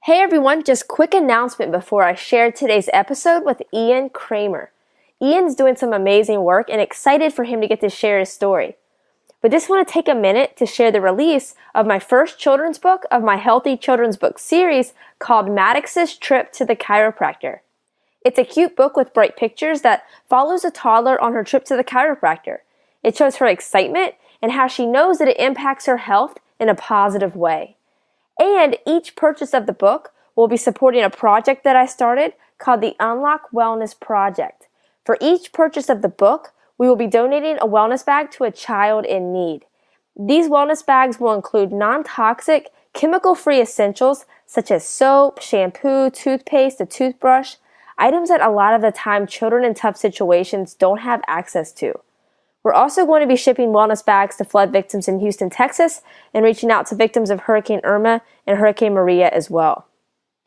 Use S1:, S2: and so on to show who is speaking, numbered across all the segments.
S1: Hey everyone, just quick announcement before I share today's episode with Ian Cramer. Ian's doing some amazing work and excited for him to get to share his story. But just want to take a minute to share the release of my first children's book of my Healthy Children's Book series called Maddox's Trip to the Chiropractor. It's a cute book with bright pictures that follows a toddler on her trip to the chiropractor. It shows her excitement and how she knows that it impacts her health in a positive way. And each purchase of the book will be supporting a project that I started called the Unlock Wellness Project. For each purchase of the book, we will be donating a wellness bag to a child in need. These wellness bags will include non-toxic, chemical-free essentials such as soap, shampoo, toothpaste, a toothbrush, items that a lot of the time children in tough situations don't have access to. We're also going to be shipping wellness bags to flood victims in Houston, Texas, and reaching out to victims of Hurricane Irma and Hurricane Maria as well.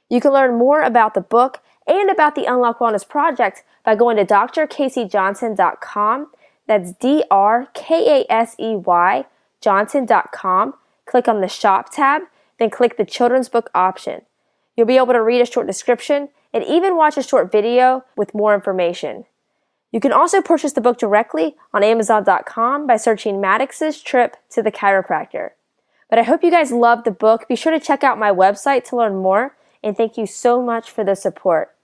S1: You can learn more about the book and about the Unlock Wellness Project by going to drkaseyjohnson.com. That's DRKASEY Johnson.com. Click on the Shop tab, then click the Children's Book option. You'll be able to read a short description and even watch a short video with more information. You can also purchase the book directly on Amazon.com by searching Maddox's Trip to the Chiropractor. But I hope you guys loved the book. Be sure to check out my website to learn more, and thank you so much for the support.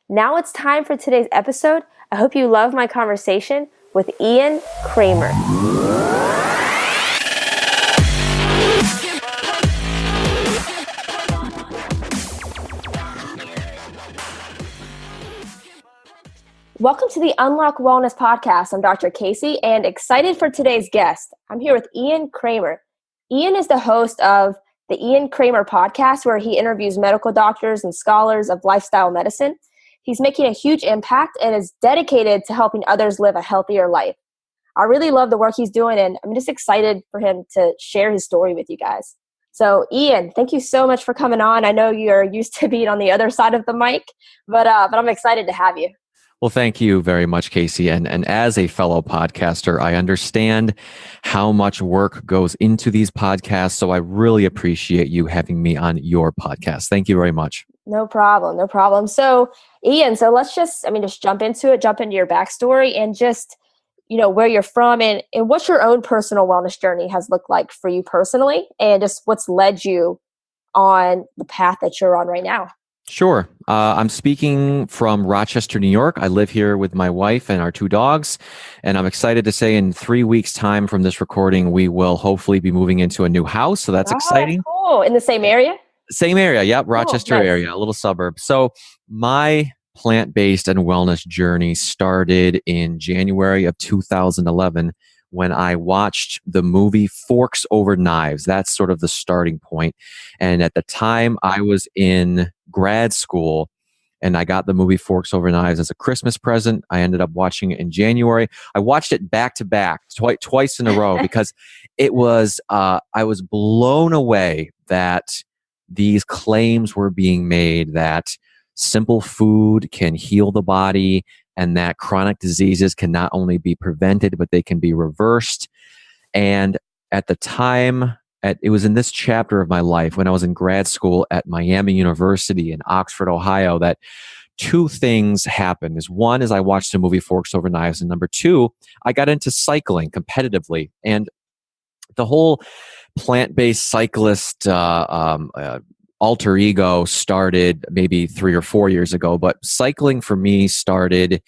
S1: Now it's time for today's episode. I hope you love my conversation with Ian Cramer. Welcome to the Unlock Wellness Podcast. I'm Dr. Casey and excited for today's guest. I'm here with Ian Cramer. Ian is the host of the Ian Cramer Podcast, where he interviews medical doctors and scholars of lifestyle medicine. He's making a huge impact and is dedicated to helping others live a healthier life. I really love the work he's doing, and I'm just excited for him to share his story with you guys. So, Ian, thank you so much for coming on. I know you're used to being on the other side of the mic, but I'm excited to have you.
S2: Well, thank you very much, Casey. And as a fellow podcaster, I understand how much work goes into these podcasts. So I really appreciate you having me on your podcast. Thank you very much.
S1: No problem. So, Ian, let's just jump into it, jump into your backstory and just, where you're from and what your own personal wellness journey has looked like for you personally and just what's led you on the path that you're on right now.
S2: Sure. I'm speaking from Rochester, New York. I live here with my wife and our two dogs, and I'm excited to say in 3 weeks' time from this recording, we will hopefully be moving into a new house. So that's exciting.
S1: Cool. In the same area?
S2: Same area. Yep. Rochester area, a little suburb. So my plant-based and wellness journey started in January of 2011 when I watched the movie Forks Over Knives. That's sort of the starting point. And at the time I was in grad school and I got the movie Forks Over Knives as a Christmas present. I ended up watching it in January. I watched it back to back twice in a row because it was, I was blown away that these claims were being made that simple food can heal the body and that chronic diseases can not only be prevented, but they can be reversed. And at the time, it was in this chapter of my life when I was in grad school at Miami University in Oxford, Ohio, that two things happened. One is I watched the movie Forks Over Knives, and number two, I got into cycling competitively. And the whole plant-based cyclist alter ego started maybe 3 or 4 years ago, but cycling for me started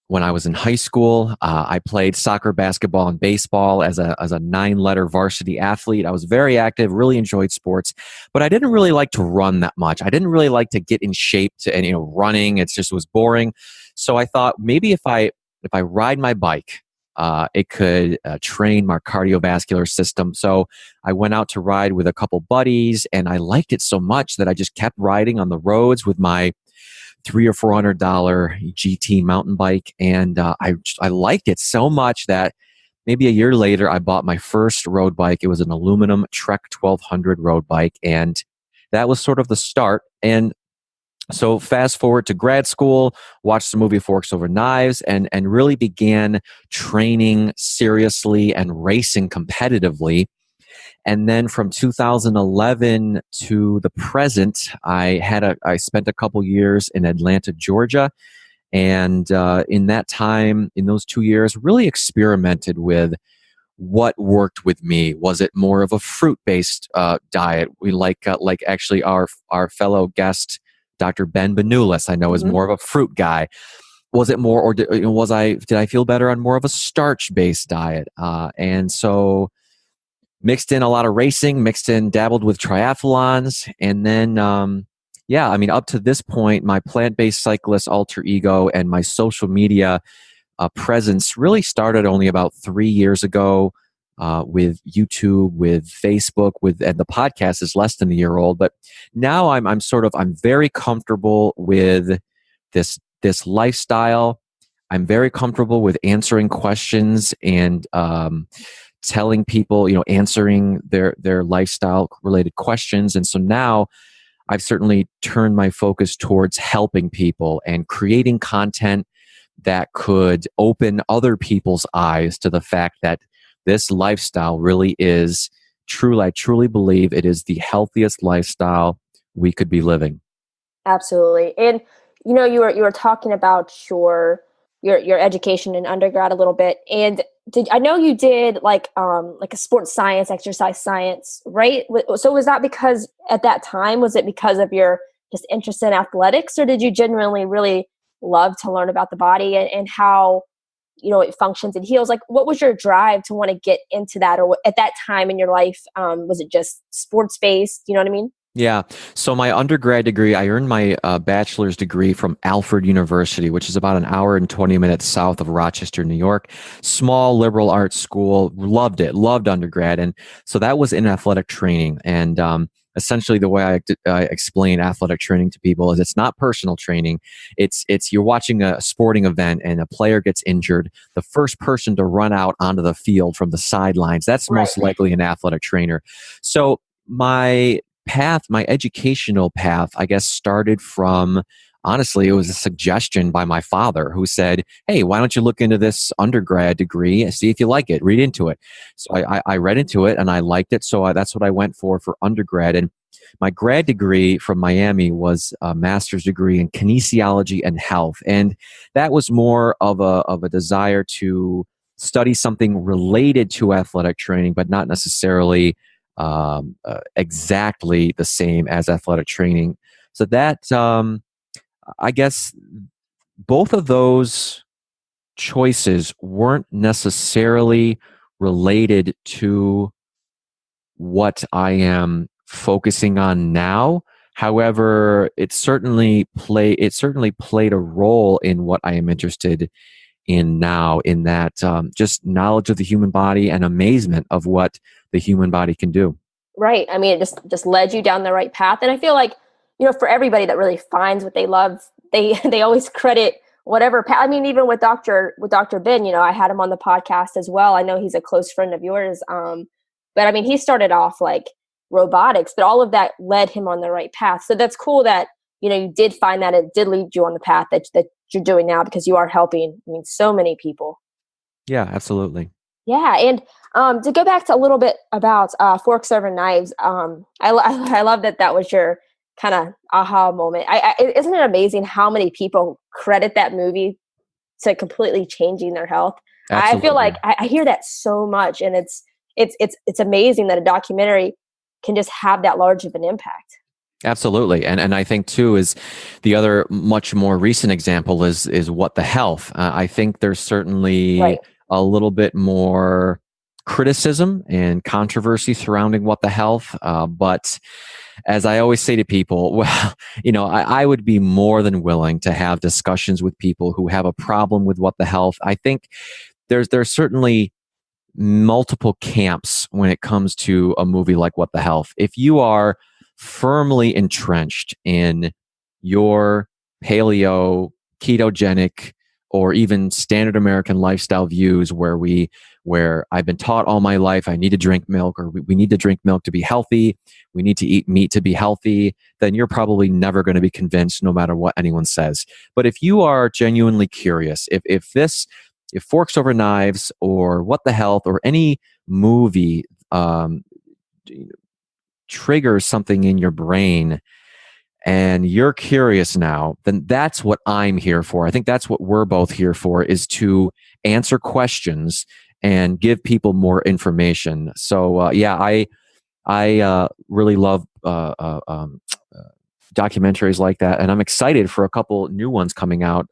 S2: when I was in high school. I played soccer, basketball, and baseball as a 9-letter varsity athlete. I was very active, really enjoyed sports, but I didn't really like to run that much. I didn't really like to get in shape and running. It just was boring. So I thought maybe if I ride my bike, it could train my cardiovascular system. So I went out to ride with a couple buddies, and I liked it so much that I just kept riding on the roads with my $300 or $400 GT mountain bike. And I liked it so much that maybe a year later, I bought my first road bike. It was an aluminum Trek 1200 road bike. And that was sort of the start. And so fast forward to grad school, watched the movie Forks Over Knives, and really began training seriously and racing competitively. And then from 2011 to the present, I spent a couple years in Atlanta, Georgia. And in that time, in those 2 years, really experimented with what worked with me. Was it more of a fruit-based diet? We like actually our fellow guest, Dr. Ben Benulis, I know is more of a fruit guy. Was it more, or did I feel better on more of a starch-based diet? And so mixed in a lot of racing, dabbled with triathlons, and then up to this point, my plant-based cyclist alter ego and my social media presence really started only about 3 years ago with YouTube, with Facebook, and the podcast is less than a year old. But now I'm very comfortable with this lifestyle. I'm very comfortable with answering questions and telling people, answering their lifestyle related questions. And so now I've certainly turned my focus towards helping people and creating content that could open other people's eyes to the fact that this lifestyle really is true. I truly believe it is the healthiest lifestyle we could be living.
S1: Absolutely. And you were talking about your education in undergrad a little bit, and I know you did like a sports science, exercise science, right? So was that because at that time, was it because of your just interest in athletics, or did you genuinely really love to learn about the body and how it functions and heals? Like, what was your drive to want to get into that, or at that time in your life, was it just sports based? You know what I mean?
S2: Yeah. So my undergrad degree, I earned my bachelor's degree from Alfred University, which is about an hour and 20 minutes south of Rochester, New York. Small liberal arts school. Loved undergrad. And so that was in athletic training. And essentially the way I explain athletic training to people is it's not personal training. It's you're watching a sporting event and a player gets injured. The first person to run out onto the field from the sidelines, that's most likely an athletic trainer. So my educational path, I guess, started from, honestly, it was a suggestion by my father who said, hey, why don't you look into this undergrad degree and see if you like it, read into it. So I read into it and I liked it. So that's what I went for undergrad. And my grad degree from Miami was a master's degree in kinesiology and health. And that was more of a desire to study something related to athletic training, but not necessarily exactly the same as athletic training. So that, I guess both of those choices weren't necessarily related to what I am focusing on now. However, it certainly played a role in what I am interested in now, in that just knowledge of the human body and amazement of what the human body can do.
S1: Right. I mean, it just led you down the right path. And I feel like, for everybody that really finds what they love, they always credit whatever path. I mean, even with Dr. Ben, I had him on the podcast as well. I know he's a close friend of yours. But I mean, he started off like robotics, but all of that led him on the right path. So that's cool that, you did find that it did lead you on the path that you're doing now, because you are helping, so many people.
S2: Yeah, absolutely.
S1: Yeah. And to go back to a little bit about forks over knives, I love that was your kind of aha moment. Isn't it amazing how many people credit that movie to completely changing their health? Absolutely. I feel like I hear that so much, and it's amazing that a documentary can just have that large of an impact.
S2: Absolutely. And I think too is the other much more recent example is What the Health. I think there's certainly a little bit more criticism and controversy surrounding What the Health. But as I always say to people, well, I would be more than willing to have discussions with people who have a problem with What the Health. I think there's certainly multiple camps when it comes to a movie like What the Health. If you are firmly entrenched in your paleo, ketogenic, or even standard American lifestyle views where I've been taught all my life I need to drink milk, or we need to drink milk to be healthy, we need to eat meat to be healthy, then you're probably never going to be convinced no matter what anyone says. But if you are genuinely curious, if Forks Over Knives or What the Health or any movie triggers something in your brain and you're curious now, then that's what I'm here for. I think that's what we're both here for, is to answer questions and give people more information. So yeah, I really love documentaries like that, and I'm excited for a couple new ones coming out.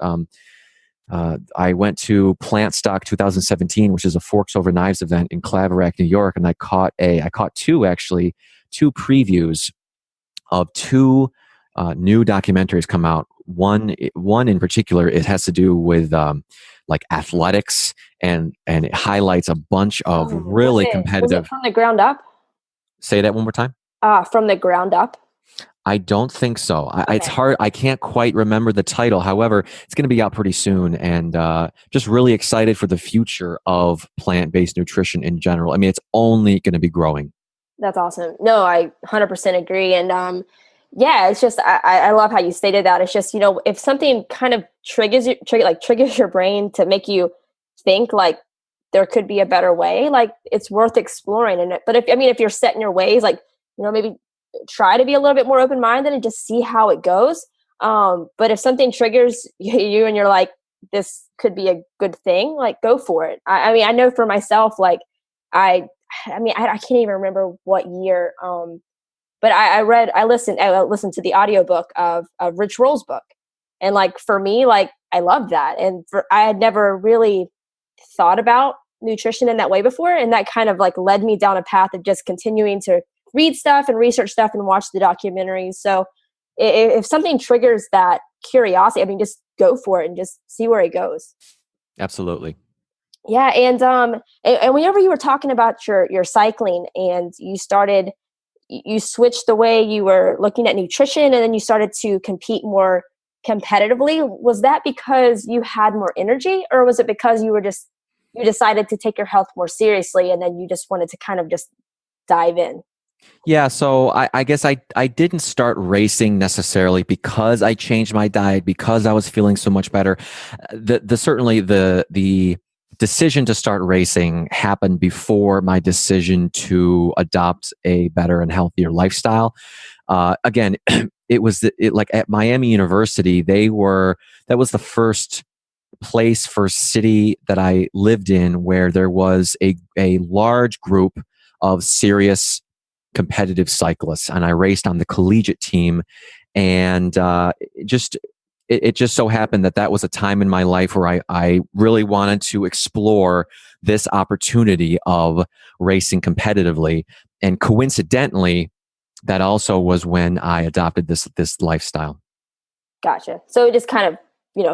S2: I went to Plant Stock 2017, which is a Forks Over Knives event in Claverack, New York, and I caught two previews of two new documentaries come out. One in particular, it has to do with like athletics, and it highlights a bunch of really competitive.
S1: Was it From the Ground Up?
S2: Say that one more time.
S1: From the Ground Up.
S2: I don't think so. It's hard. I can't quite remember the title. However, it's going to be out pretty soon, and just really excited for the future of plant-based nutrition in general. I mean, it's only going to be growing.
S1: That's awesome. No, I 100% agree. And yeah, it's just, I love how you stated that. It's just, if something kind of triggers your brain to make you think like there could be a better way, like it's worth exploring. But if you're set in your ways, like, maybe try to be a little bit more open-minded and just see how it goes. But if something triggers you and you're like, this could be a good thing, like go for it. I mean, I know for myself, like I can't even remember what year, but I listened to the audiobook of Rich Roll's book. And like, for me, like, I loved that. And I had never really thought about nutrition in that way before. And that kind of like led me down a path of just continuing to read stuff and research stuff and watch the documentaries. So if something triggers that curiosity, I mean, just go for it and just see where it goes.
S2: Absolutely.
S1: Yeah. And whenever you were talking about your cycling and you switched the way you were looking at nutrition, and then you started to compete more competitively, was that because you had more energy, or was it because you decided to take your health more seriously and then you just wanted to kind of just dive in?
S2: Yeah, so I guess I didn't start racing necessarily because I changed my diet, because I was feeling so much better. Certainly the decision to start racing happened before my decision to adopt a better and healthier lifestyle. Again, it was like at Miami University, that was the first city that I lived in where there was a large group of serious competitive cyclists, and I raced on the collegiate team. And it just so happened that was a time in my life where I really wanted to explore this opportunity of racing competitively. And coincidentally, that also was when I adopted this lifestyle. Gotcha.
S1: So it just kind of,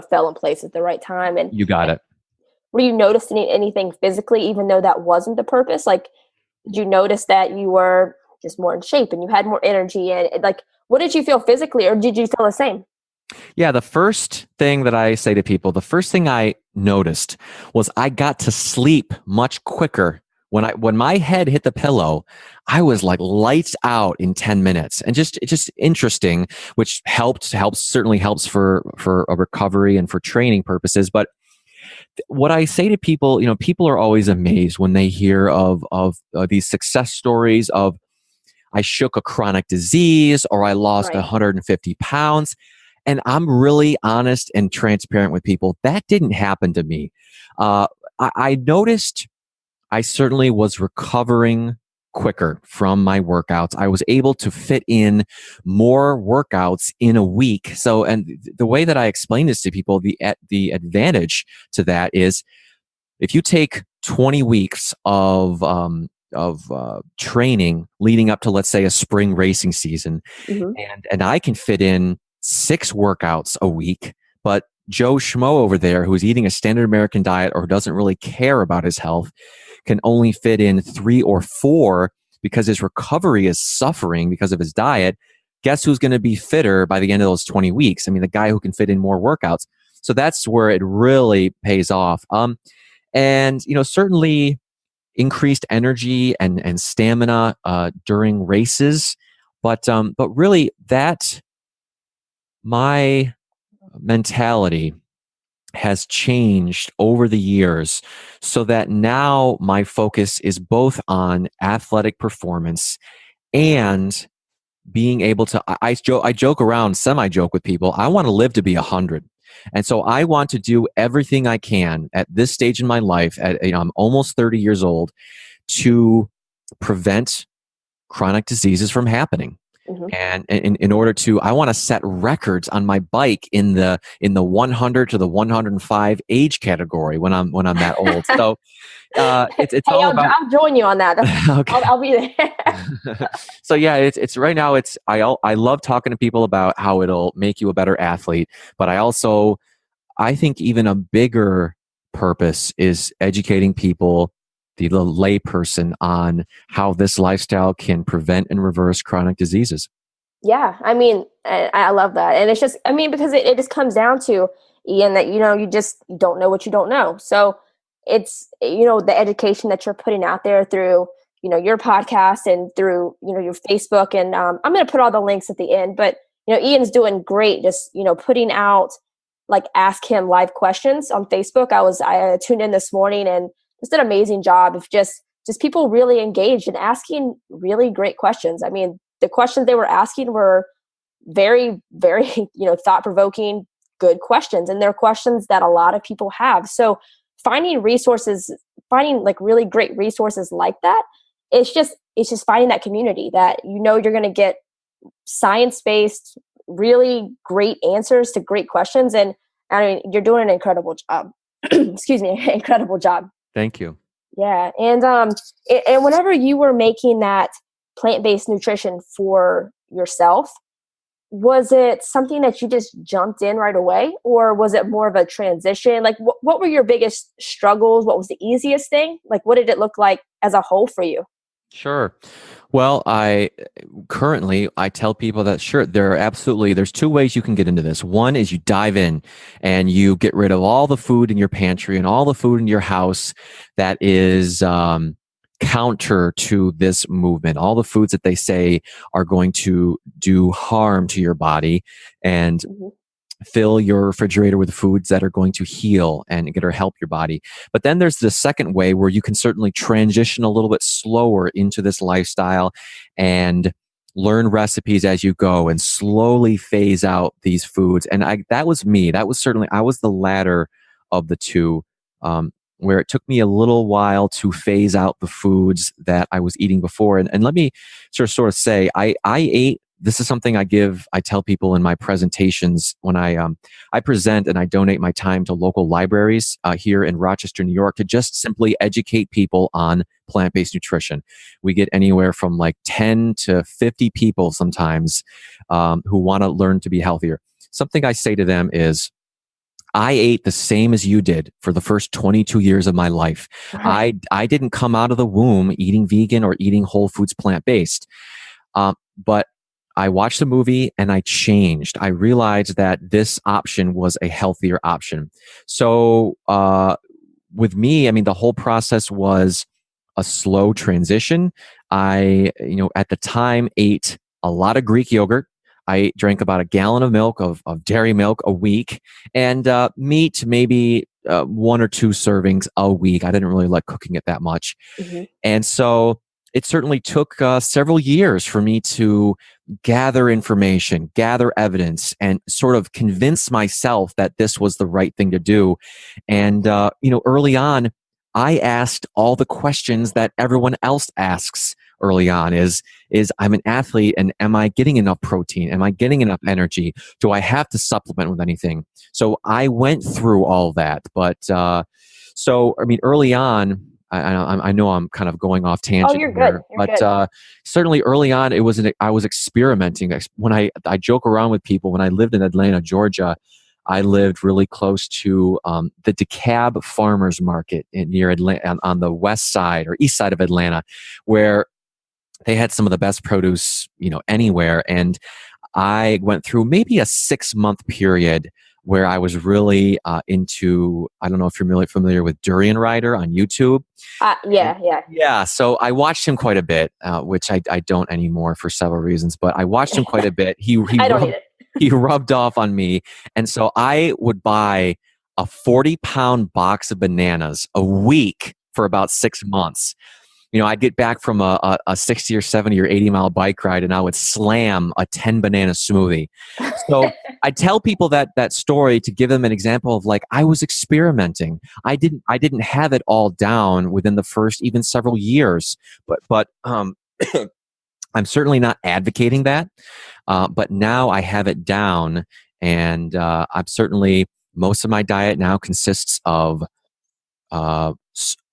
S1: fell in place at the right time. And
S2: you got it.
S1: Were you noticing anything physically, even though that wasn't the purpose? Like, did you notice that you were just more in shape and you had more energy? And like, what did you feel physically, or did you feel the same?
S2: Yeah, the first thing that I say to people, the first thing I noticed was I got to sleep much quicker. When my head hit the pillow, I was like lights out in 10 minutes. And it's just interesting, which certainly helps for a recovery and for training purposes. But what I say to people, people are always amazed when they hear of these success stories of, I shook a chronic disease, or I lost 150 pounds. And I'm really honest and transparent with people. That didn't happen to me. I noticed I certainly was recovering quicker from my workouts. I was able to fit in more workouts in a week. So, and the way that I explain this to people, the advantage to that is, if you take 20 weeks of training leading up to, let's say, a spring racing season,
S1: mm-hmm.
S2: and I can fit in 6 workouts a week, but Joe Schmo over there, who's eating a standard American diet or doesn't really care about his health, can only fit in 3 or 4 because his recovery is suffering because of his diet. Guess who's going to be fitter by the end of those 20 weeks? I mean, the guy who can fit in more workouts. So that's where it really pays off. And certainly increased energy and stamina during races, but really that my mentality has changed over the years so that now my focus is both on athletic performance and being able to, I joke around, semi-joke with people. I want to live to be 100. And so I want to do everything I can at this stage in my life, I'm almost 30 years old, to prevent chronic diseases from happening. Mm-hmm. And in order to, I want to set records on my bike in the 100 to the 105 age category when I'm that old. So it's
S1: hey,
S2: all about.
S1: I'll join you on that.
S2: Okay.
S1: I'll be there.
S2: So yeah, it's right now. I love talking to people about how it'll make you a better athlete, but I think even a bigger purpose is educating people, the lay person, on how this lifestyle can prevent and reverse chronic diseases.
S1: Yeah, I mean, I love that. And it's just, I mean, because it just comes down to, Ian, that, you don't know what you don't know. So it's, the education that you're putting out there through, your podcast and through, your Facebook. And I'm going to put all the links at the end. But, Ian's doing great, just, putting out, like, ask him live questions on Facebook. I tuned in this morning and just did an amazing job of just people really engaged and asking really great questions. I mean, the questions they were asking were very, very, thought-provoking, good questions. And they're questions that a lot of people have. So finding like really great resources like that, it's just finding that community that, you're going to get science-based, really great answers to great questions. And I mean, you're doing an incredible job. Excuse me, incredible job.
S2: Thank you.
S1: Yeah. And whenever you were making that plant-based nutrition for yourself, was it something that you just jumped in right away, or was it more of a transition? Like, what were your biggest struggles? What was the easiest thing? Like, what did it look like as a whole for you?
S2: Sure. Well, I tell people that sure, there's two ways you can get into this. One is you dive in and you get rid of all the food in your pantry and all the food in your house that is counter to this movement, all the foods that they say are going to do harm to your body, and fill your refrigerator with foods that are going to heal and help your body. But then there's the second way where you can certainly transition a little bit slower into this lifestyle and learn recipes as you go and slowly phase out these foods. And that was me. That was certainly, I was the latter of the two, where it took me a little while to phase out the foods that I was eating before. And let me sort of say, I ate. This is something I tell people in my presentations when I present, and I donate my time to local libraries here in Rochester, New York, to just simply educate people on plant-based nutrition. We get anywhere from like 10 to 50 people sometimes who want to learn to be healthier. Something I say to them is, I ate the same as you did for the first 22 years of my life. Uh-huh. I didn't come out of the womb eating vegan or eating whole foods plant-based. But I watched the movie and I changed. I realized that this option was a healthier option. So with me, I mean, the whole process was a slow transition. I, at the time ate a lot of Greek yogurt. I drank about a gallon of milk, of dairy milk a week, and meat, maybe 1 or 2 servings a week. I didn't really like cooking it that much. Mm-hmm. And so it certainly took several years for me to gather information, gather evidence, and sort of convince myself that this was the right thing to do. And, early on, I asked all the questions that everyone else asks early on is I'm an athlete, and am I getting enough protein? Am I getting enough energy? Do I have to supplement with anything? So I went through all that. But early on, I know I'm kind of going off tangent.
S1: Oh, you're good.
S2: But certainly early on, I was experimenting. When I joke around with people, when I lived in Atlanta, Georgia, I lived really close to the DeKalb Farmers Market near Atlanta, on the west side or east side of Atlanta, where they had some of the best produce, anywhere. And I went through maybe a 6-month period where I was really into, I don't know if you're really familiar with Durian Rider on YouTube.
S1: Yeah.
S2: Yeah, so I watched him quite a bit, which I don't anymore for several reasons, but I watched him quite a bit. He rubbed off on me. And so I would buy a 40-pound box of bananas a week for about 6 months. I'd get back from a 60 or 70 or 80-mile bike ride, and I would slam a 10-banana smoothie. So I tell people that story to give them an example of, like, I was experimenting. I didn't have it all down within the first even several years, but I'm certainly not advocating that. But now I have it down, and I'm certainly, most of my diet now consists of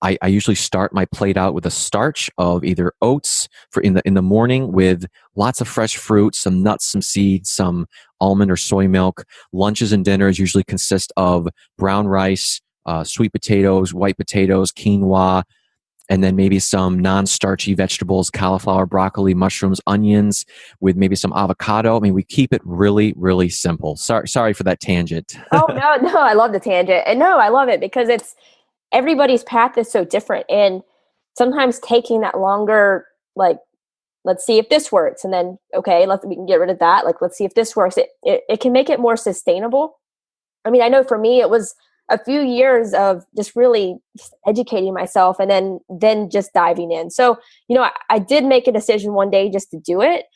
S2: I usually start my plate out with a starch of either oats in the morning, with lots of fresh fruit, some nuts, some seeds, some almond or soy milk. Lunches and dinners usually consist of brown rice, sweet potatoes, white potatoes, quinoa, and then maybe some non-starchy vegetables, cauliflower, broccoli, mushrooms, onions, with maybe some avocado. I mean, we keep it really, really simple. Sorry for that tangent.
S1: Oh, no, I love the tangent. And no, I love it because everybody's path is so different. And sometimes taking that longer, like, let's see if this works. And then, okay, we can get rid of that. Like, let's see if this works. It can make it more sustainable. I mean, I know for me, it was a few years of just really educating myself and then just diving in. So, I did make a decision one day just to do it,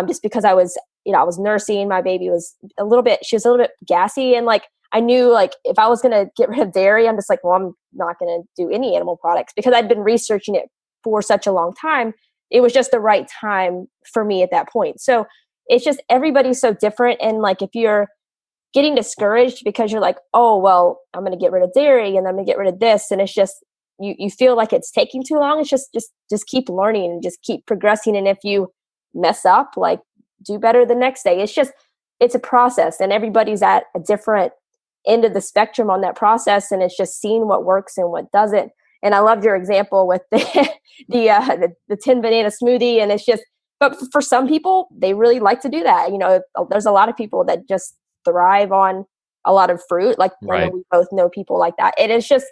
S1: just because I was nursing. My baby was she was a little bit gassy. And, like, I knew, like, if I was going to get rid of dairy, I'm just like, well, I'm not going to do any animal products, because I'd been researching it for such a long time. It was just the right time for me at that point. So it's just, everybody's so different. And, like, if you're getting discouraged because you're like, oh, well, I'm going to get rid of dairy and I'm going to get rid of this, and it's just, you feel like it's taking too long, it's just keep learning and just keep progressing. And if you mess up, like, do better the next day. It's a process, and everybody's at a different end of the spectrum on that process, and it's just seeing what works and what doesn't. And I loved your example with the 10 banana smoothie. And it's just, but for some people, they really like to do that. There's a lot of people that just thrive on a lot of fruit. Like,
S2: right.
S1: I know we both know people like that. And it's just,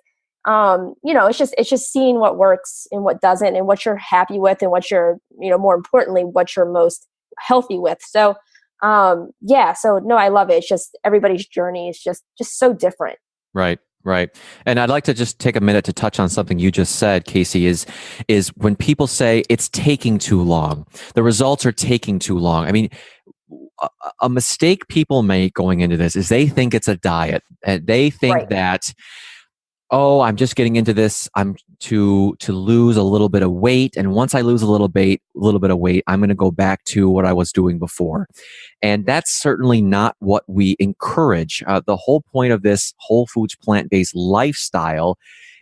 S1: it's just seeing what works and what doesn't, and what you're happy with, and what you're, more importantly, what you're most healthy with. So, so no, I love it. It's just, everybody's journey is just so different.
S2: Right. And I'd like to just take a minute to touch on something you just said, Casey, is when people say it's taking too long, the results are taking too long. I mean, a mistake people make going into this is they think it's a diet, and they think
S1: right.
S2: that, oh, I'm just getting into this, I'm to lose a little bit of weight, and once I lose a little bit of weight, I'm going to go back to what I was doing before. And that's certainly not what we encourage. The whole point of this whole foods plant-based lifestyle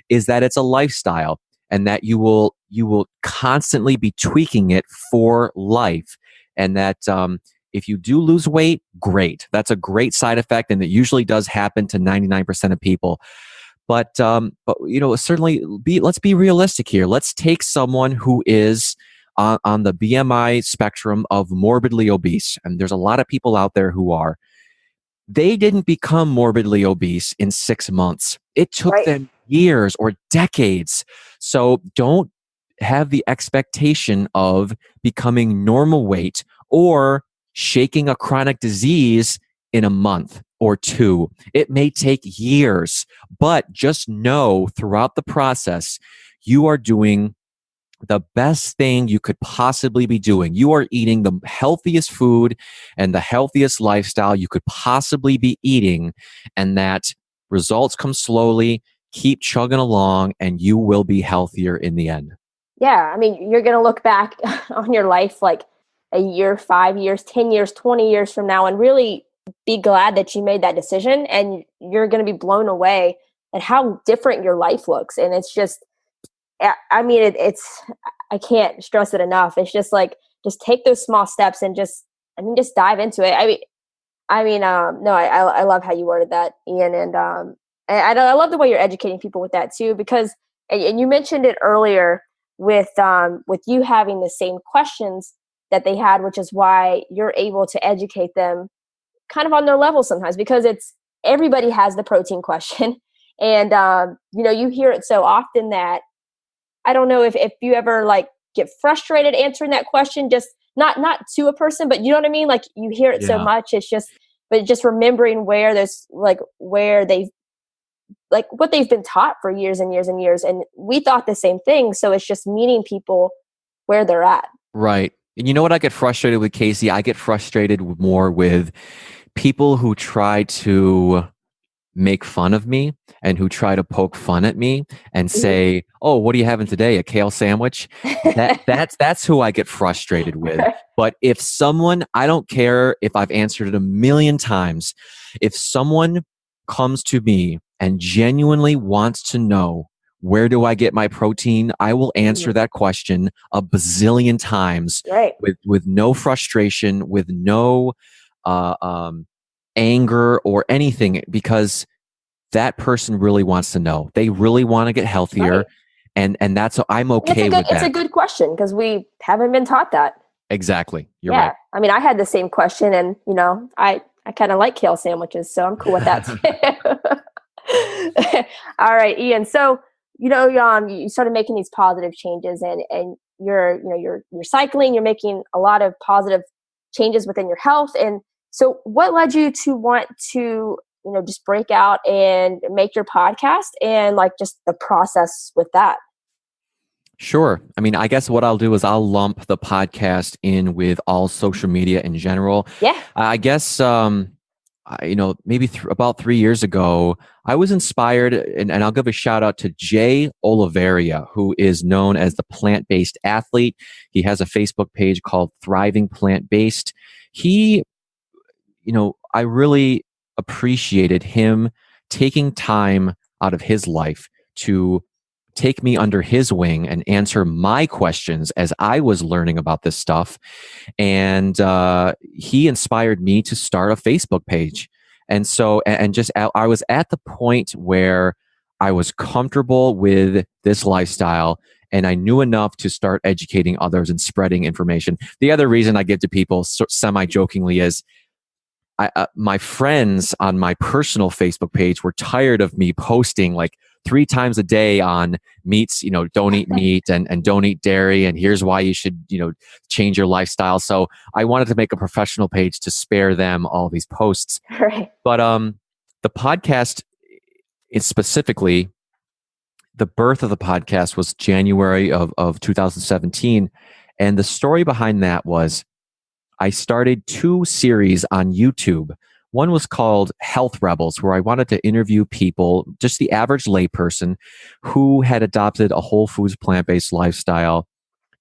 S2: is that it's a lifestyle, and that you will constantly be tweaking it for life. And that if you do lose weight, great. That's a great side effect, and it usually does happen to 99% of people. But certainly, let's be realistic here. Let's take someone who is on the BMI spectrum of morbidly obese, and there's a lot of people out there who are. They didn't become morbidly obese in 6 months. It took
S1: right.
S2: them years or decades. So don't have the expectation of becoming normal weight or shaking a chronic disease in a month or two. It may take years, but just know throughout the process, you are doing the best thing you could possibly be doing. You are eating the healthiest food and the healthiest lifestyle you could possibly be eating, and that results come slowly. Keep chugging along, and you will be healthier in the end.
S1: Yeah, I mean, you're going to look back on your life like a year, 5 years, 10 years, 20 years from now, and really be glad that you made that decision. And you're going to be blown away at how different your life looks. And it's just, I mean, I can't stress it enough. It's just like, just take those small steps and just dive into it. No, I love how you worded that, Ian. And I love the way you're educating people with that too, because, and you mentioned it earlier with you having the same questions that they had, which is why you're able to educate them kind of on their level sometimes, because everybody has the protein question. And, you hear it so often that I don't know if you ever like get frustrated answering that question, just not to a person, but you know what I mean? Like you hear it so much, but just remembering where they've like what they've been taught for years and years and years. And we thought the same thing. So it's just meeting people where they're at.
S2: Right. And you know what I get frustrated with, Casey? I get frustrated more with people who try to make fun of me and who try to poke fun at me and say, "Oh, what are you having today? A kale sandwich?" That's who I get frustrated with. But if someone, I don't care if I've answered it a million times, if someone comes to me and genuinely wants to know, where do I get my protein? I will answer that question a bazillion times,
S1: right,
S2: with no frustration, with no anger or anything, because that person really wants to know. They really want to get healthier. Right. And that's, I'm okay with that.
S1: It's a good question because we haven't been taught that.
S2: Exactly. You're right.
S1: I mean, I had the same question, and I kind of like kale sandwiches, so I'm cool with that too. All right, Ian. So, you started making these positive changes, and you're cycling, you're making a lot of positive changes within your health. And so what led you to want to, just break out and make your podcast, and like just the process with that?
S2: Sure. I mean, I guess what I'll do is I'll lump the podcast in with all social media in general.
S1: Yeah.
S2: I guess, maybe about 3 years ago, I was inspired, and I'll give a shout out to Jay Oliveria, who is known as the plant-based athlete. He has a Facebook page called Thriving Plant-Based. He, I really appreciated him taking time out of his life to take me under his wing and answer my questions as I was learning about this stuff. And he inspired me to start a Facebook page. And so, I was at the point where I was comfortable with this lifestyle, and I knew enough to start educating others and spreading information. The other reason I give to people semi-jokingly is my friends on my personal Facebook page were tired of me posting like 3 times a day on meats, don't eat meat and don't eat dairy, and here's why you should, change your lifestyle. So I wanted to make a professional page to spare them all these posts.
S1: Right.
S2: But the podcast is specifically, the birth of the podcast was January of 2017. And the story behind that was I started 2 series on YouTube. One was called Health Rebels, where I wanted to interview people, just the average layperson, who had adopted a whole foods plant-based lifestyle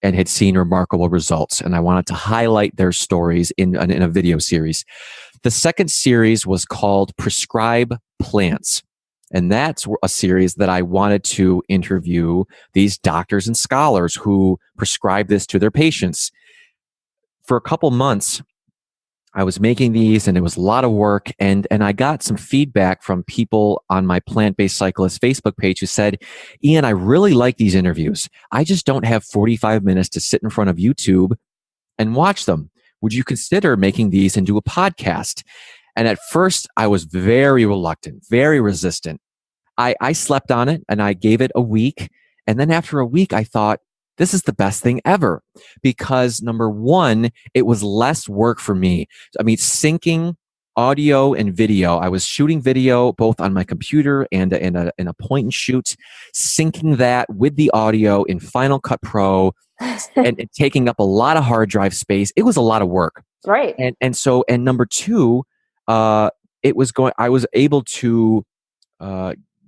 S2: and had seen remarkable results. And I wanted to highlight their stories in a video series. The second series was called Prescribe Plants. And that's a series that I wanted to interview these doctors and scholars who prescribe this to their patients. For a couple months, I was making these, and it was a lot of work. And I got some feedback from people on my Plant-Based Cyclist Facebook page who said, "Ian, I really like these interviews. I just don't have 45 minutes to sit in front of YouTube and watch them. Would you consider making these into a podcast?" And at first, I was very reluctant, very resistant. I slept on it, and I gave it a week. And then after a week, I thought, this is the best thing ever, because number one, it was less work for me. I mean, syncing audio and video. I was shooting video both on my computer and in a point and shoot, syncing that with the audio in Final Cut Pro, and taking up a lot of hard drive space. It was a lot of work.
S1: Right.
S2: And number two, I was able to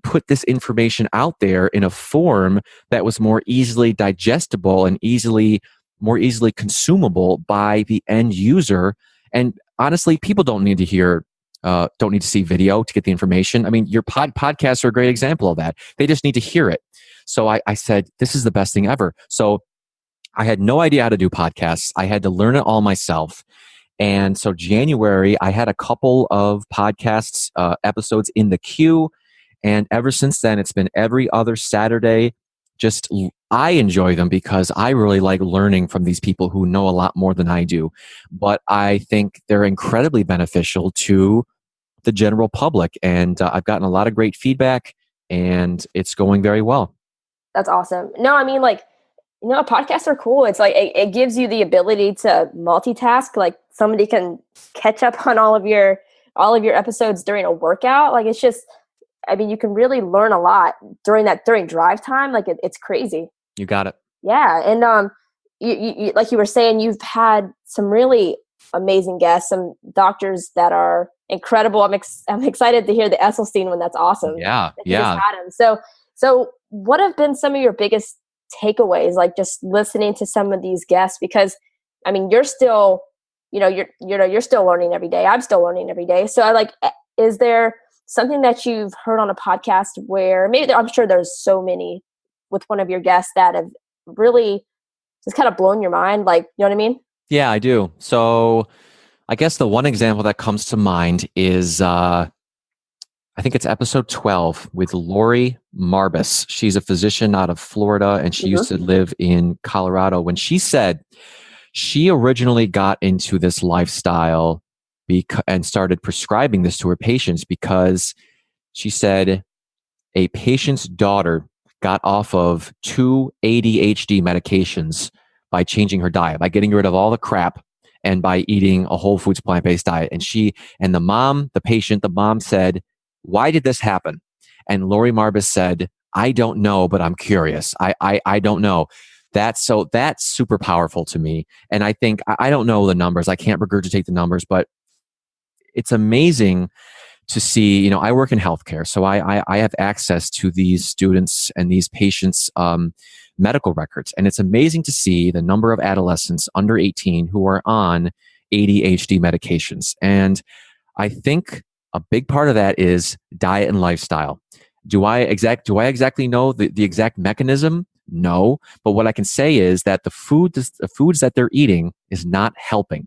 S2: put this information out there in a form that was more easily digestible and more easily consumable by the end user. And honestly, people don't need to see video to get the information. I mean, your podcasts are a great example of that. They just need to hear it. So I said, this is the best thing ever. So I had no idea how to do podcasts. I had to learn it all myself. And so January, I had a couple of podcasts episodes in the queue. And ever since then, it's been every other Saturday. I enjoy them because I really like learning from these people who know a lot more than I do. But I think they're incredibly beneficial to the general public. And I've gotten a lot of great feedback, and it's going very well.
S1: That's awesome. No, I mean, podcasts are cool. It's like, it gives you the ability to multitask. Like, somebody can catch up on all of your episodes during a workout. Like, it's just, I mean, you can really learn a lot during drive time. Like it's crazy.
S2: You got it.
S1: Yeah. And you like you were saying, you've had some really amazing guests, some doctors that are incredible. I'm excited to hear the Esselstyn one. That's awesome.
S2: Yeah.
S1: You just had him. So what have been some of your biggest takeaways, like just listening to some of these guests? Because I mean, you're still, you're still learning every day. I'm still learning every day. So is there something that you've heard on a podcast where maybe I'm sure there's so many with one of your guests that have really just kind of blown your mind? Like, you know what I mean?
S2: Yeah, I do. So I guess the one example that comes to mind is, I think it's episode 12 with Lori Marbus. She's a physician out of Florida, and she used to live in Colorado. When she said she originally got into this lifestyle and started prescribing this to her patients because she said a patient's daughter got off of 2 ADHD medications by changing her diet, by getting rid of all the crap and by eating a whole foods plant-based diet. And the mom said, "Why did this happen?" And Lori Marbus said, "I don't know, but I'm curious. I don't know." That's super powerful to me. And I think, I don't know the numbers. I can't regurgitate the numbers, but it's amazing to see. I work in healthcare, so I have access to these students and these patients' medical records. And it's amazing to see the number of adolescents under 18 who are on ADHD medications. And I think a big part of that is diet and lifestyle. Do I exactly know the exact mechanism? No. But what I can say is that the foods that they're eating is not helping.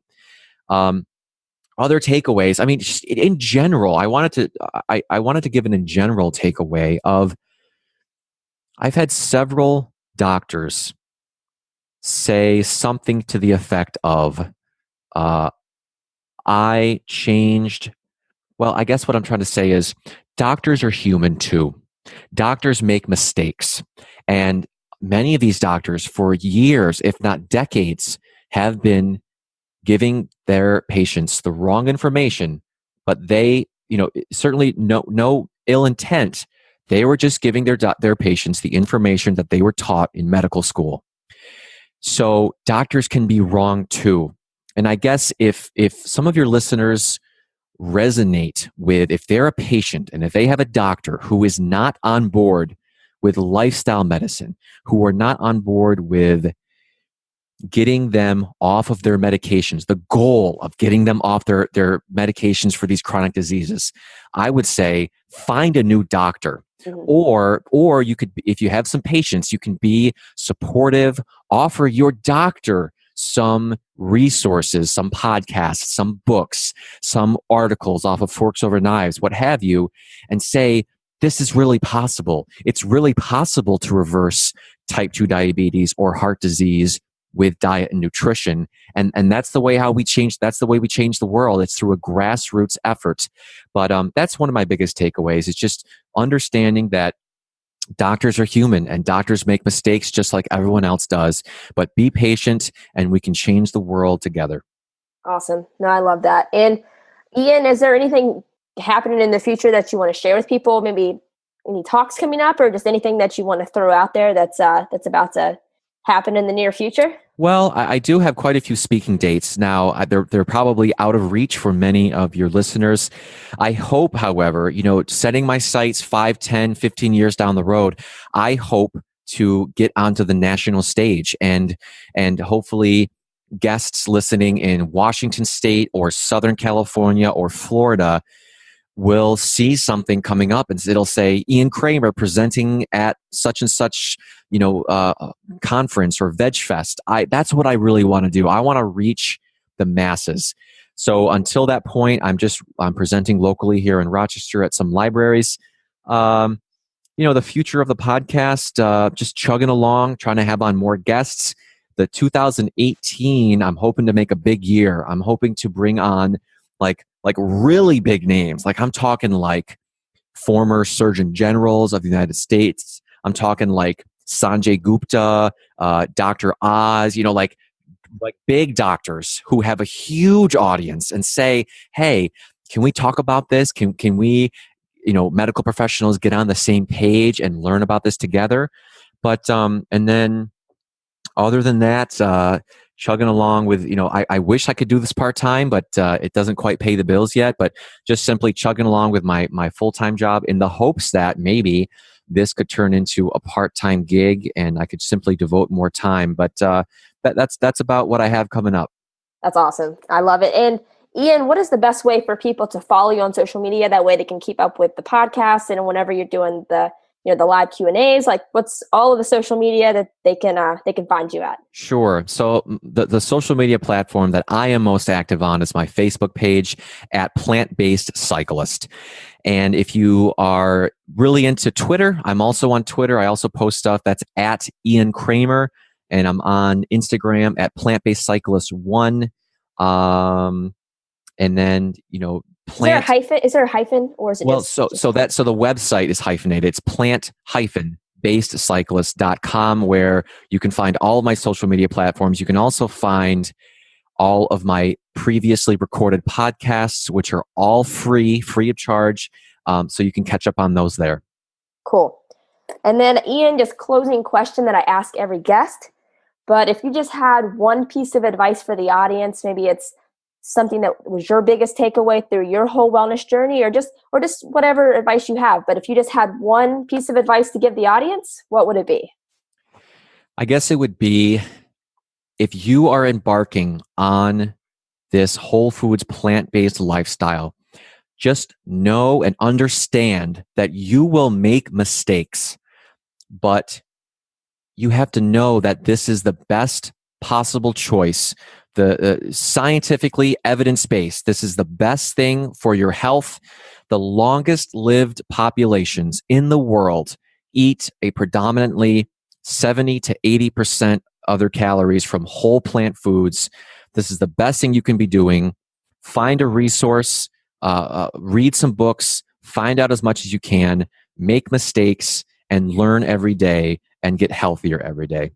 S2: Other takeaways. I mean, just in general, I wanted to give an in general takeaway of, I've had several doctors say something to the effect of, I changed. Well, I guess what I'm trying to say is doctors are human too. Doctors make mistakes. And many of these doctors for years, if not decades, have been giving their patients the wrong information, but they, certainly no ill intent. They were just giving their patients the information that they were taught in medical school. So doctors can be wrong too. And I guess if some of your listeners resonate with, if they're a patient and if they have a doctor who is not on board with lifestyle medicine, who are not on board with getting them off of their medications, the goal of getting them off their medications for these chronic diseases, I would say find a new doctor. Or you could, if you have some patients, you can be supportive, offer your doctor some resources, some podcasts, some books, some articles off of Forks Over Knives, what have you, and say, this is really possible. It's really possible to reverse type 2 diabetes or heart disease with diet and nutrition. And that's the way we change the world. It's through a grassroots effort. But that's one of my biggest takeaways, is just understanding that doctors are human and doctors make mistakes just like everyone else does. But be patient and we can change the world together.
S1: Awesome. No, I love that. And Ian, is there anything happening in the future that you want to share with people? Maybe any talks coming up, or just anything that you want to throw out there that's about to happen in the near future?
S2: Well, I do have quite a few speaking dates now. They're probably out of reach for many of your listeners. I hope, however, setting my sights 5, 10, 15 years down the road, I hope to get onto the national stage and hopefully guests listening in Washington State or Southern California or Florida will see something coming up and it'll say Ian Cramer presenting at such and such, conference or Veg Fest. That's what I really want to do. I want to reach the masses. So until that point, I'm presenting locally here in Rochester at some libraries. The future of the podcast, just chugging along, trying to have on more guests. The 2018, I'm hoping to make a big year. I'm hoping to bring on like really big names. Like I'm talking like former Surgeon Generals of the United States. I'm talking like Sanjay Gupta, Dr. Oz, like big doctors who have a huge audience and say, hey, can we talk about this? Can we medical professionals get on the same page and learn about this together. But, and then other than that, chugging along with, I wish I could do this part-time, but it doesn't quite pay the bills yet, but just simply chugging along with my full-time job in the hopes that maybe this could turn into a part-time gig and I could simply devote more time. But that's about what I have coming up.
S1: That's awesome. I love it. And Ian, what is the best way for people to follow you on social media? That way they can keep up with the podcast, and whenever you're doing the live Q&As, like what's all of the social media that they can find you at?
S2: Sure. So the social media platform that I am most active on is my Facebook page at Plant-Based Cyclist. And if you are really into Twitter, I'm also on Twitter. I also post stuff that's at Ian Cramer, and I'm on Instagram at Plant-Based Cyclist 1. And then,
S1: Is there a hyphen or is it
S2: so the website is hyphenated. It's plant-basedcyclist.com, where you can find all of my social media platforms. You can also find all of my previously recorded podcasts, which are all free of charge. So you can catch up on those there.
S1: Cool. And then Ian, just closing question that I ask every guest, but if you just had one piece of advice for the audience, maybe it's something that was your biggest takeaway through your whole wellness journey, or just whatever advice you have. But if you just had one piece of advice to give the audience, what would it be?
S2: I guess it would be, if you are embarking on this whole foods plant-based lifestyle, just know and understand that you will make mistakes, but you have to know that this is the best possible choice. The scientifically evidence-based, this is the best thing for your health. The longest lived populations in the world eat a predominantly 70 to 80% of their calories from whole plant foods. This is the best thing you can be doing. Find a resource, read some books, find out as much as you can, make mistakes, and learn every day and get healthier every day.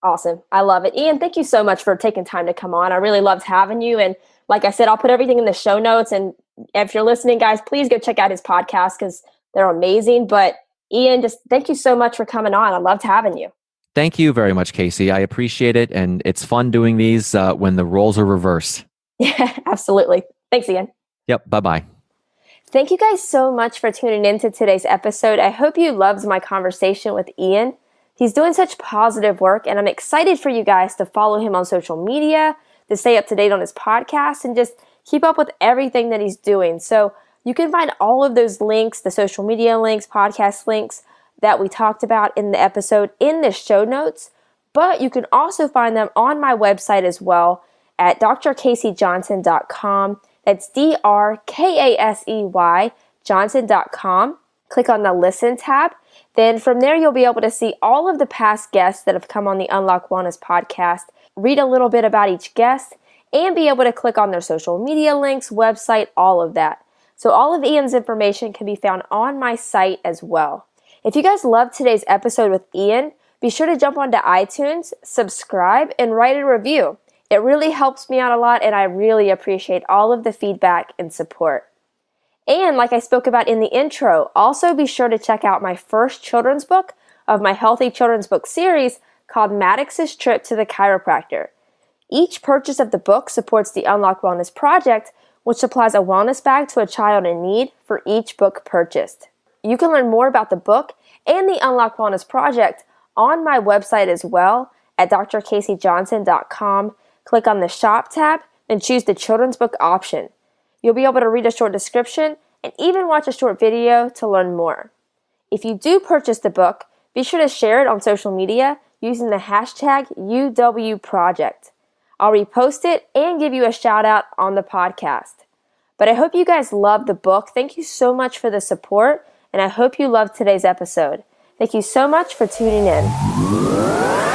S1: Awesome. I love it. Ian, thank you so much for taking time to come on. I really loved having you. And like I said, I'll put everything in the show notes. And if you're listening, guys, please go check out his podcast because they're amazing. But Ian, just thank you so much for coming on. I loved having you.
S2: Thank you very much, Casey. I appreciate it. And it's fun doing these when the roles are reversed.
S1: Yeah, absolutely. Thanks, Ian.
S2: Yep. Bye-bye.
S1: Thank you guys so much for tuning in to today's episode. I hope you loved my conversation with Ian. He's doing such positive work, and I'm excited for you guys to follow him on social media, to stay up to date on his podcast, and just keep up with everything that he's doing. So you can find all of those links, the social media links, podcast links that we talked about in the episode in the show notes, but you can also find them on my website as well at drkaseyjohnson.com. That's DRKASEY Johnson.com. Click on the Listen tab. Then from there, you'll be able to see all of the past guests that have come on the Unlock Wellness podcast, read a little bit about each guest, and be able to click on their social media links, website, all of that. So all of Ian's information can be found on my site as well. If you guys loved today's episode with Ian, be sure to jump onto iTunes, subscribe, and write a review. It really helps me out a lot, and I really appreciate all of the feedback and support. And like I spoke about in the intro, also be sure to check out my first children's book of my Healthy Children's Book series called Maddox's Trip to the Chiropractor. Each purchase of the book supports the Unlock Wellness Project, which supplies a wellness bag to a child in need for each book purchased. You can learn more about the book and the Unlock Wellness Project on my website as well at drkaseyjohnson.com. Click on the Shop tab and choose the children's book option. You'll be able to read a short description and even watch a short video to learn more. If you do purchase the book, be sure to share it on social media using the hashtag UWProject. I'll repost it and give you a shout out on the podcast. But I hope you guys love the book. Thank you so much for the support, and I hope you loved today's episode. Thank you so much for tuning in.